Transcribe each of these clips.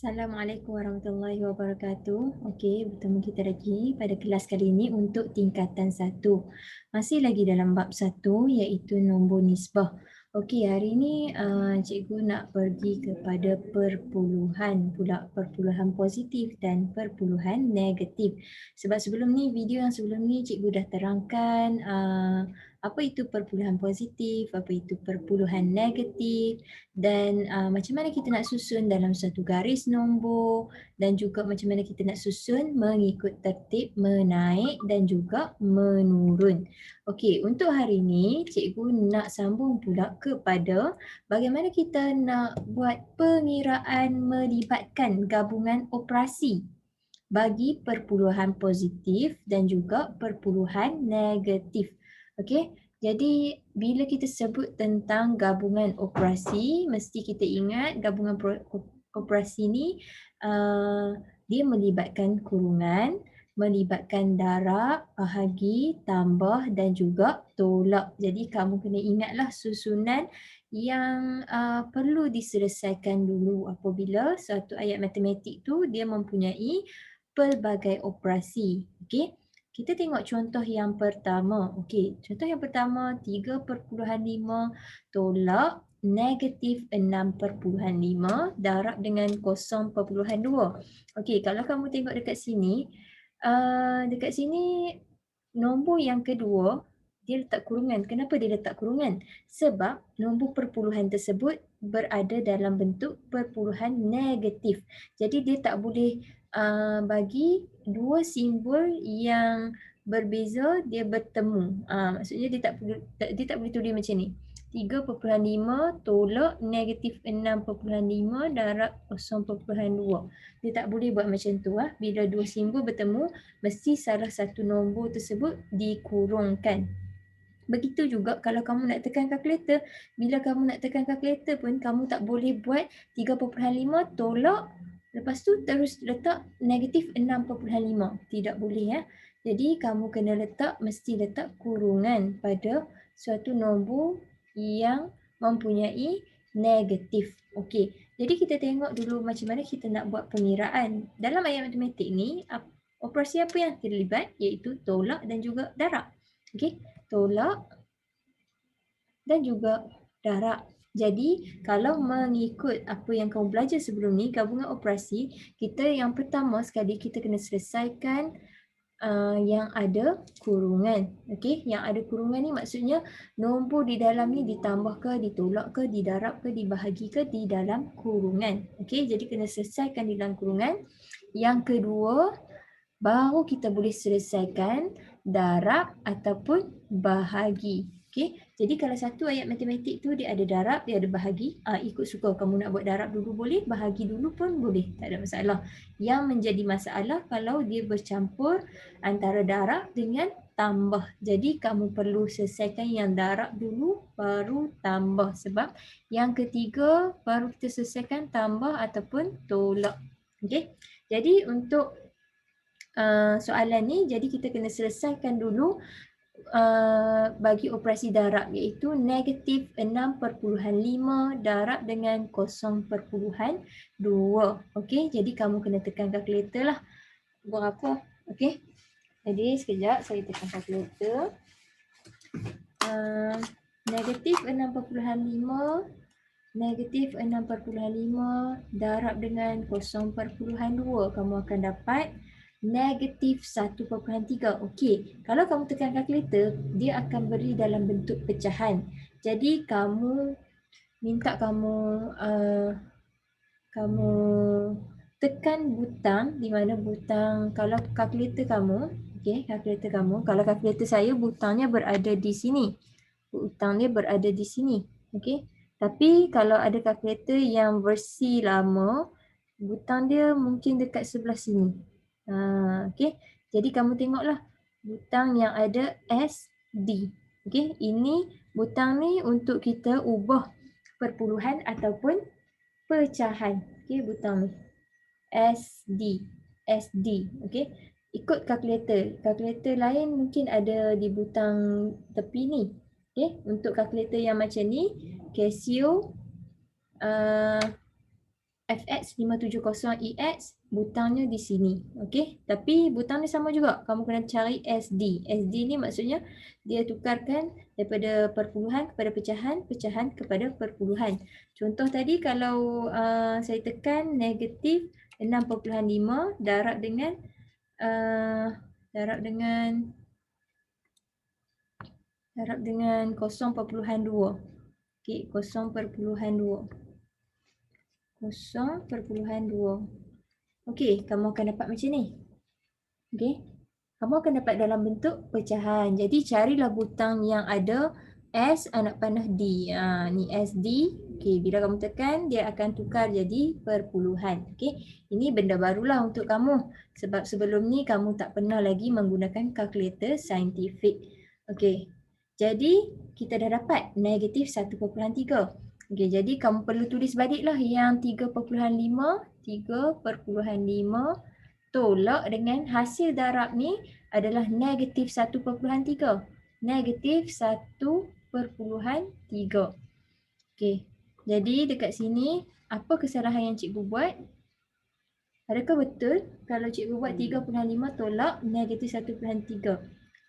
Assalamualaikum warahmatullahi wabarakatuh. Okey, bertemu kita lagi pada kelas kali ini untuk tingkatan 1. Masih lagi dalam bab 1 iaitu nombor nisbah. Okey, hari ini cikgu nak pergi kepada perpuluhan pula, perpuluhan positif dan perpuluhan negatif. Sebab sebelum ni, video yang sebelum ni cikgu dah terangkan apa itu perpuluhan positif, apa itu perpuluhan negatif dan macam mana kita nak susun dalam satu garis nombor dan juga macam mana kita nak susun mengikut tertib menaik dan juga menurun. Okey, untuk hari ini cikgu nak sambung pula kepada bagaimana kita nak buat pengiraan melibatkan gabungan operasi bagi perpuluhan positif dan juga perpuluhan negatif. Okey, jadi bila kita sebut tentang gabungan operasi, mesti kita ingat gabungan operasi ni dia melibatkan kurungan, melibatkan darab, bahagi, tambah dan juga tolak. Jadi kamu kena ingatlah susunan yang perlu diselesaikan dulu apabila satu ayat matematik tu dia mempunyai pelbagai operasi. Okey. Kita tengok contoh yang pertama. Okey, contoh yang pertama 3/5 tolak negatif 6/5 darab dengan 0/2. Okey, kalau kamu tengok dekat sini nombor yang kedua dia letak kurungan. Kenapa dia letak kurungan? Sebab nombor perpuluhan tersebut berada dalam bentuk perpuluhan negatif. Jadi dia tak boleh bagi dua simbol yang berbeza dia bertemu. Maksudnya dia tak boleh tulis macam ni. 3/5 tolak negatif 6/5 darab 0/2. Dia tak boleh buat macam tu. Bila dua simbol bertemu, mesti salah satu nombor tersebut dikurungkan. Begitu juga kalau kamu nak tekan kalkulator. Bila kamu nak tekan kalkulator pun kamu tak boleh buat 3/5 tolak lepas tu terus letak negatif 6/5. Tidak boleh ya. Jadi kamu kena mesti letak kurungan pada suatu nombor yang mempunyai negatif. Okey. Jadi kita tengok dulu macam mana kita nak buat pengiraan. Dalam ayat matematik ni operasi apa yang terlibat iaitu tolak dan juga darab. Okey. Tolak dan juga darab. Jadi kalau mengikut apa yang kamu belajar sebelum ni, gabungan operasi, kita yang pertama sekali kita kena selesaikan yang ada kurungan. Okey, yang ada kurungan ni maksudnya nombor di dalam ni ditambah ke, ditolak ke, didarab ke, dibahagi ke di dalam kurungan. Okey, jadi kena selesaikan di dalam kurungan. Yang kedua, baru kita boleh selesaikan darab ataupun bahagi. Okey, jadi kalau satu ayat matematik tu dia ada darab, dia ada bahagi, ikut suka kamu nak buat darab dulu boleh, bahagi dulu pun boleh, tak ada masalah. Yang menjadi masalah kalau dia bercampur antara darab dengan tambah. Jadi kamu perlu selesaikan yang darab dulu baru tambah, sebab yang ketiga baru kita selesaikan tambah ataupun tolak. Okey. Jadi untuk soalan ni, jadi kita kena selesaikan dulu bagi operasi darab iaitu negatif 6/5 darab dengan 0/2. Okey, jadi kamu kena tekan kalkulator lah. Berapa? Okey. Jadi sekejap saya tekan kalkulator. Negatif 6/5 darab dengan 0/2. Kamu akan dapat negatif 1/3. Okey, kalau kamu tekan kalkulator, dia akan beri dalam bentuk pecahan. Jadi kamu kamu tekan butang di mana butang kalau kalkulator kamu, okey, kalkulator kamu, kalau kalkulator saya butangnya berada di sini. Butangnya berada di sini. Okey. Tapi kalau ada kalkulator yang versi lama, butang dia mungkin dekat sebelah sini. Okey. Jadi kamu tengoklah butang yang ada SD. Okey, ini butang ni untuk kita ubah perpuluhan ataupun pecahan. Okey, butang ni SD. SD. Okey. Ikut kalkulator. Kalkulator lain mungkin ada di butang tepi ni. Okey, untuk kalkulator yang macam ni, Casio FX 570EX, butangnya di sini. Okey, tapi butang ni sama juga. Kamu kena cari SD. SD ni maksudnya dia tukarkan daripada perpuluhan kepada pecahan, pecahan kepada perpuluhan. Contoh tadi kalau saya tekan negatif 6.5 darab dengan darab dengan 0.2. Okey, 0.2. 0.2. Okey, kamu akan dapat macam ni. Okey. Kamu akan dapat dalam bentuk pecahan. Jadi carilah butang yang ada S anak panah D. Ni SD. Okey, bila kamu tekan dia akan tukar jadi perpuluhan. Okey. Ini benda barulah untuk kamu sebab sebelum ni kamu tak pernah lagi menggunakan kalkulator saintifik. Okey. Jadi kita dah dapat negatif 1.3. Okey, jadi kamu perlu tulis baliklah yang 3.5 tolak dengan hasil darab ni adalah negatif 1.3. Negatif 1.3. Okey, jadi dekat sini apa kesalahan yang cikgu buat? Adakah betul kalau cikgu buat 3.5 tolak negatif 1.3?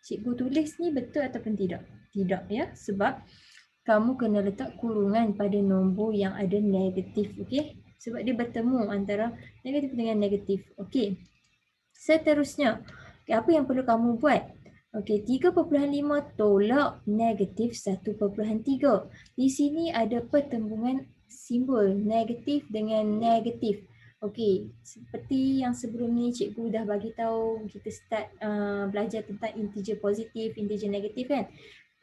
Cikgu tulis ni betul ataupun tidak? Tidak ya, sebab kamu kena letak kurungan pada nombor yang ada negatif, okey? Sebab dia bertemu antara negatif dengan negatif. Okey. Seterusnya, okay, apa yang perlu kamu buat? Okey, 3.5 tolak negatif 1.3. Di sini ada pertembungan simbol negatif dengan negatif. Okey, seperti yang sebelum ni cikgu dah bagi tahu kita start belajar tentang integer positif, integer negatif kan.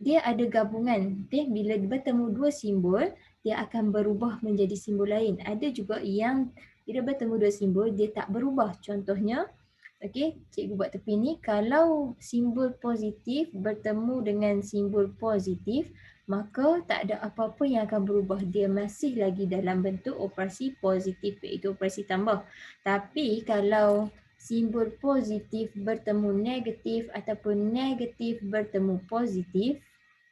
Dia ada gabungan. Okay? Bila bertemu dua simbol, dia akan berubah menjadi simbol lain. Ada juga yang bila bertemu dua simbol, dia tak berubah. Contohnya, okay, cikgu buat tepi ni, kalau simbol positif bertemu dengan simbol positif, maka tak ada apa-apa yang akan berubah. Dia masih lagi dalam bentuk operasi positif, iaitu operasi tambah. Tapi kalau simbol positif bertemu negatif ataupun negatif bertemu positif,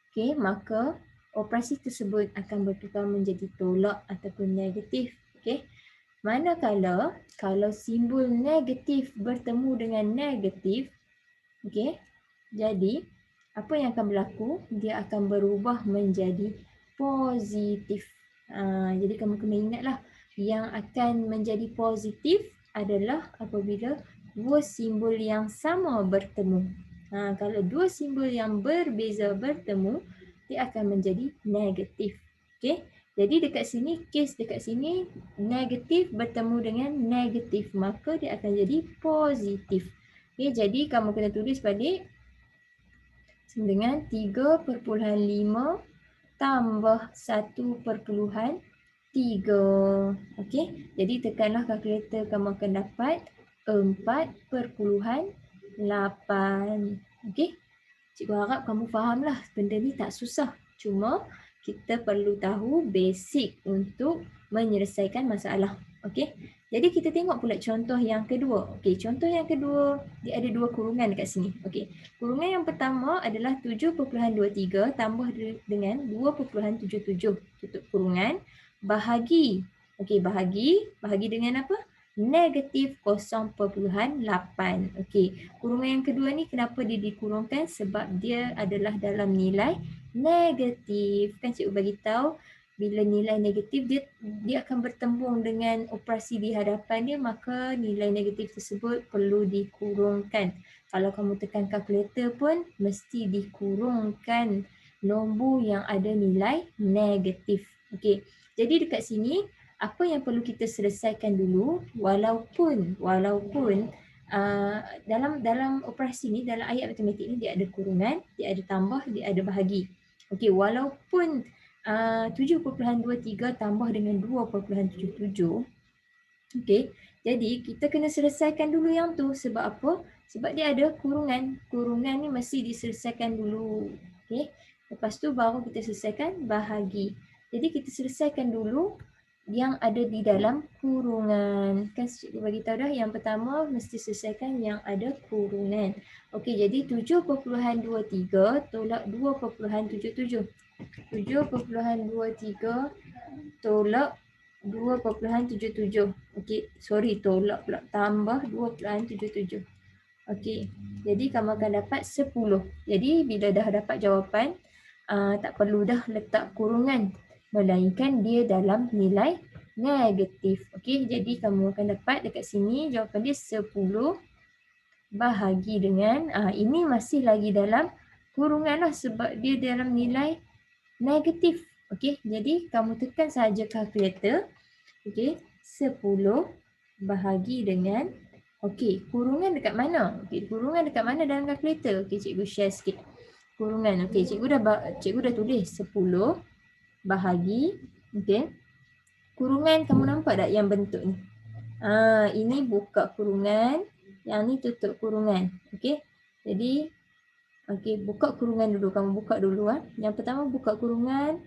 okay, maka operasi tersebut akan bertukar menjadi tolak ataupun negatif. Okay. Manakala kalau simbol negatif bertemu dengan negatif, okay, jadi apa yang akan berlaku? Dia akan berubah menjadi positif. Jadi kamu kena ingatlah, yang akan menjadi positif adalah apabila dua simbol yang sama bertemu. Kalau dua simbol yang berbeza bertemu, dia akan menjadi negatif. Okay? Jadi dekat sini, kes dekat sini negatif bertemu dengan negatif, maka dia akan jadi positif. Okay, jadi kamu kena tulis balik dengan 3.5 tambah 1.3. Okey, jadi tekanlah kalkulator, kamu akan dapat 4.8. Okey, cikgu harap kamu fahamlah, benda ni tak susah. Cuma kita perlu tahu basic untuk menyelesaikan masalah. Okey, jadi kita tengok pula contoh yang kedua. Okey, contoh yang kedua, dia ada dua kurungan dekat sini. Okey, kurungan yang pertama adalah 7.23 tambah dengan 2.77. Tutup kurungan, bahagi. Okey, bahagi dengan apa? Negatif 0.8. Okey, kurungan yang kedua ni kenapa dia dikurungkan? Sebab dia adalah dalam nilai negatif. Kan cikgu bagi tahu, bila nilai negatif dia akan bertembung dengan operasi di hadapan dia, maka nilai negatif tersebut perlu dikurungkan. Kalau kamu tekan kalkulator pun mesti dikurungkan nombor yang ada nilai negatif. Okey. Jadi dekat sini apa yang perlu kita selesaikan dulu, walaupun dalam operasi ni, dalam ayat matematik ni dia ada kurungan, dia ada tambah, dia ada bahagi. Okey, walaupun 7.23 tambah dengan 2.77. Okey, jadi kita kena selesaikan dulu yang tu. Sebab apa? Sebab dia ada kurungan. Kurungan ni mesti diselesaikan dulu. Okey, lepas tu baru kita selesaikan bahagi. Jadi kita selesaikan dulu yang ada di dalam kurungan. Kan cikgu bagi tahu dah, yang pertama mesti selesaikan yang ada kurungan. Okey, jadi 7.23 tolak 2.77. 7.23 tolak 2.77. Okey, sorry tolak pula. Tambah 2.77. Okey. Jadi kamu akan dapat 10. Jadi bila dah dapat jawapan, tak perlu dah letak kurungan. Melainkan dia dalam nilai negatif. Okey, jadi kamu akan dapat dekat sini jawapan dia 10 bahagi dengan, ini masih lagi dalam kurungan lah sebab dia dalam nilai negatif. Okey, jadi kamu tekan saja kalkulator. Okey, 10 bahagi dengan, okey, kurungan dekat mana? Okey, kurungan dekat mana dalam kalkulator? Okey, cikgu share sikit. Kurungan. Okey, cikgu dah tulis 10 bahagi, okey. Kurungan kamu nampak tak yang bentuk ni? Ini buka kurungan, yang ni tutup kurungan. Okey. Jadi okey, buka kurungan dulu. Kamu buka dulu Yang pertama buka kurungan.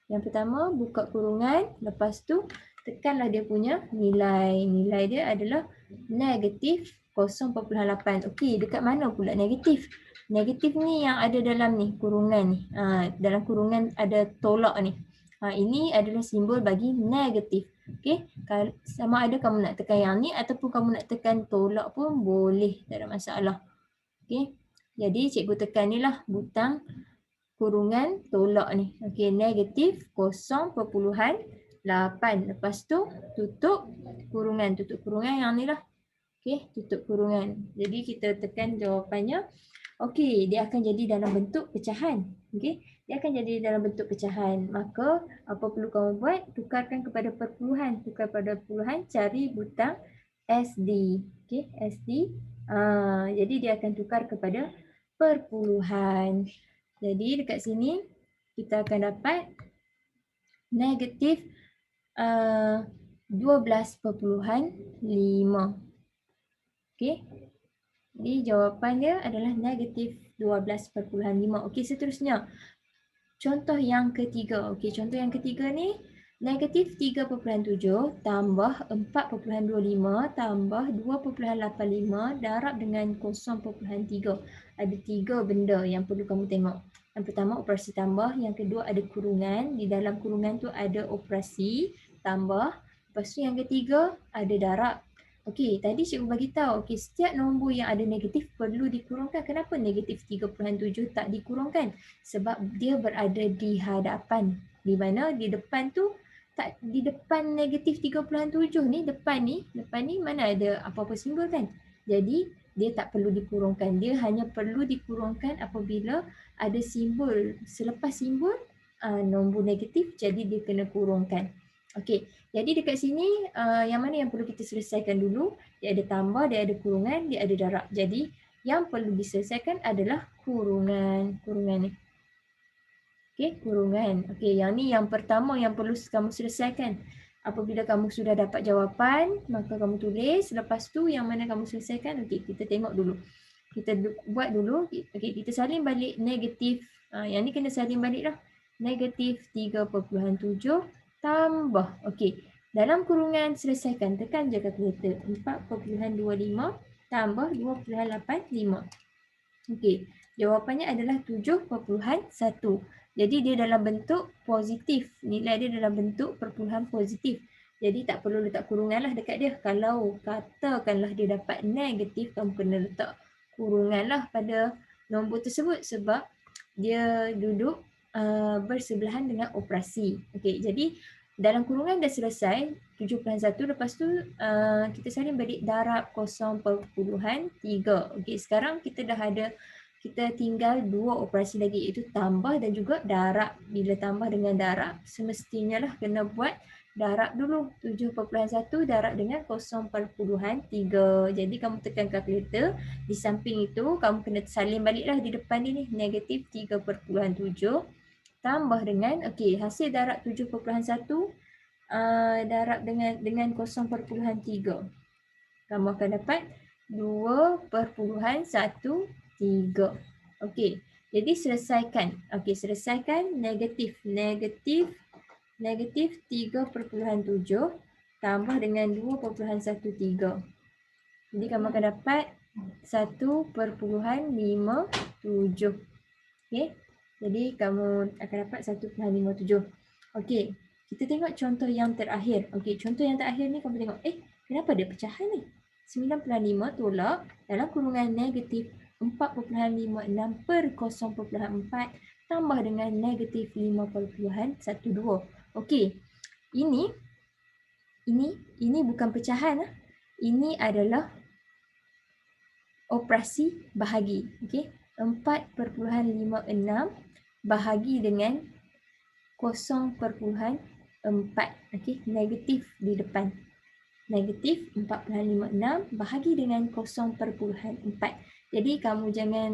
Yang pertama buka kurungan, lepas tu tekanlah dia punya nilai. Nilai dia adalah negatif 0.8. Okey, dekat mana pula negatif? Negatif ni yang ada dalam ni, kurungan ni. Dalam kurungan ada tolak ni. Ini adalah simbol bagi negatif. Okey, sama ada kamu nak tekan yang ni ataupun kamu nak tekan tolak pun boleh, tak ada masalah. Okey, jadi cikgu tekan ni lah butang kurungan tolak ni. Okey, negatif 0.8. Lepas tu tutup kurungan. Tutup kurungan yang ni lah. Okey, tutup kurungan. Jadi kita tekan jawapannya. Okey, dia akan jadi dalam bentuk pecahan. Okey, dia akan jadi dalam bentuk pecahan. Maka apa perlu kamu buat? Tukarkan kepada perpuluhan. Tukar pada perpuluhan, cari butang SD. Okey, SD. Jadi dia akan tukar kepada perpuluhan. Jadi dekat sini kita akan dapat negatif 12.5. Okey. Jadi jawapan dia adalah negatif 12.5. Okey, seterusnya. Contoh yang ketiga. Okey, contoh yang ketiga ni negatif 3.7 tambah 4.25 tambah 2.85 darab dengan 0.3. Ada 3 benda yang perlu kamu tengok. Yang pertama operasi tambah, yang kedua ada kurungan, di dalam kurungan tu ada operasi tambah. Lepas tu yang ketiga ada darab. Okey, tadi cikgu bagi tahu, okey, setiap nombor yang ada negatif perlu dikurungkan. Kenapa negatif 3.7 tak dikurungkan? Sebab dia berada di hadapan. Di mana di depan tu, tak di depan negatif 3.7 ni, depan ni mana ada apa-apa simbol kan? Jadi dia tak perlu dikurungkan. Dia hanya perlu dikurungkan apabila ada simbol. Selepas simbol nombor negatif, jadi dia kena kurungkan. Okey, jadi dekat sini yang mana yang perlu kita selesaikan dulu? Dia ada tambah, dia ada kurungan, dia ada darab. Jadi yang perlu diselesaikan adalah kurungan. Kurungan ni. Okey, kurungan. Okey, yang ni yang pertama yang perlu kamu selesaikan. Apabila kamu sudah dapat jawapan, maka kamu tulis. Lepas tu yang mana kamu selesaikan? Okey, kita tengok dulu. Kita buat dulu. Okey, kita salin balik negatif. Yang ni kena salin balik lah. Negatif 3.7 tambah. Okey, dalam kurungan selesaikan. Tekan je kalkulator. 4.25 tambah 2.85. Okey, jawapannya adalah 7.1. Jadi dia dalam bentuk positif. Nilai dia dalam bentuk perpuluhan positif. Jadi tak perlu letak kurungan lah dekat dia. Kalau katakanlah dia dapat negatif, kamu kena letak kurungan lah pada nombor tersebut sebab dia duduk bersebelahan dengan operasi. Okey, jadi dalam kurungan dah selesai 7.1. Lepas tu kita salin balik darab 0.3. Okey, sekarang kita dah ada, kita tinggal dua operasi lagi iaitu tambah dan juga darab. Bila tambah dengan darab, semestinya lah kena buat darab dulu. 7.1 darab dengan 0.3. Jadi kamu tekan kalkulator. Di samping itu, kamu kena salin baliklah di depan ni, negatif 3.7 tambah dengan, okey, hasil darab 7.1 darab dengan 0.3. Kamu akan dapat 2.13. Okey, jadi selesaikan. Okey, selesaikan negatif 3.7 tambah dengan 2.13. Jadi kamu akan dapat 1.57. Okey, jadi kamu akan dapat 1.57. Okey, Kita tengok contoh yang terakhir. Okey, contoh yang terakhir ni kamu tengok, kenapa dia pecahan ni? 9.5 tolak dalam kurungan negatif 4.56 per 0.4 tambah dengan negatif 5.12. Okey, ini bukan pecahan. Ini adalah operasi bahagi. Okey, 4.56 bahagi dengan 0.4. Okey, negatif di depan. Negatif 4.56 bahagi dengan 0.4. Jadi kamu jangan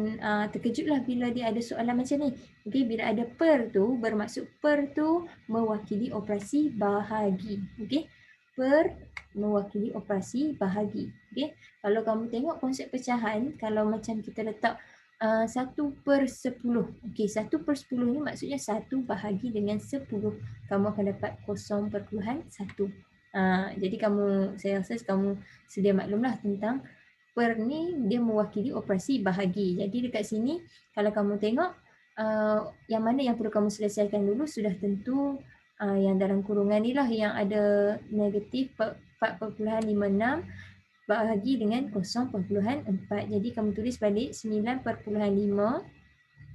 terkejutlah bila dia ada soalan macam ni. Okey, bila ada per tu, bermaksud per tu mewakili operasi bahagi. Okey, per mewakili operasi bahagi. Okey, kalau kamu tengok konsep pecahan, kalau macam kita letak 1/10. Okey, 1/10 ni maksudnya 1 bahagi dengan 10. Kamu akan dapat 0.1. Jadi saya rasa kamu sedia maklumlah tentang per ni dia mewakili operasi bahagi. Jadi dekat sini kalau kamu tengok yang mana yang perlu kamu selesaikan dulu, sudah tentu yang dalam kurungan ni lah yang ada negatif 4.56 bahagi dengan 0.4. Jadi kamu tulis balik 9.5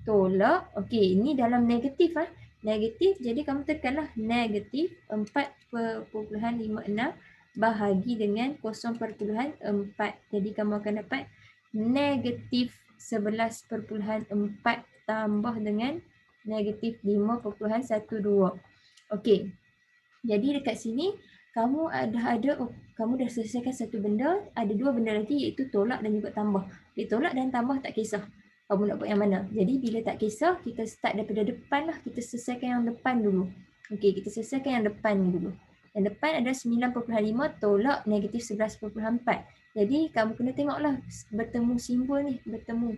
tolak. Okey, ini dalam negatif negatif, jadi kamu tekanlah negatif 4.56 bahagi dengan 0.4. Jadi kamu akan dapat negatif 11.4 tambah dengan negatif 5.12. Okey, jadi dekat sini kamu dah selesaikan satu benda, ada dua benda lagi iaitu tolak dan juga tambah. Okay, tolak dan tambah tak kisah kamu nak buat yang mana. Jadi bila tak kisah, kita start daripada depan lah. Kita selesaikan yang depan dulu. Okey, kita selesaikan yang depan dulu. Yang depan ada 9.5 tolak negatif 11.4. Jadi kamu kena tengoklah bertemu simbol ni, bertemu.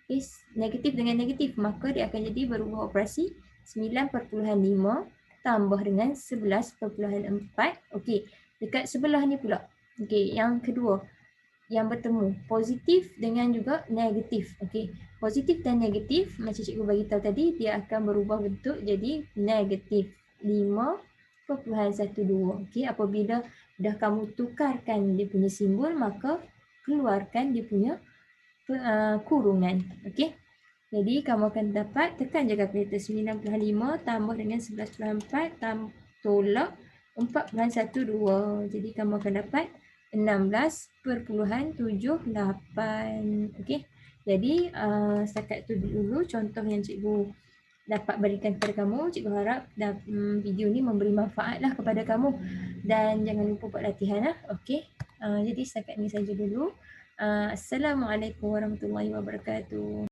Okay, negatif dengan negatif, maka dia akan jadi berubah operasi 9.5 tambah dengan 11.4. Okey, dekat sebelah ni pula. Okey, yang kedua yang bertemu positif dengan juga negatif. Okey, positif dan negatif macam cikgu bagi tahu tadi, dia akan berubah bentuk jadi negatif 5.12. Okey, apabila dah kamu tukarkan dia punya simbol, maka keluarkan dia punya kurungan. Okey, jadi kamu akan dapat, tekan je kalkulator, 9.5 tambah dengan 11.4 tolak 4.12. Jadi kamu akan dapat 16.78. Okey, jadi setakat tu dulu contoh yang cikgu dapat berikan kepada kamu. Cikgu harap video ni memberi manfaat lah kepada kamu, dan jangan lupa buat latihan lah. Okey, jadi setakat ni saja dulu. Assalamualaikum warahmatullahi wabarakatuh.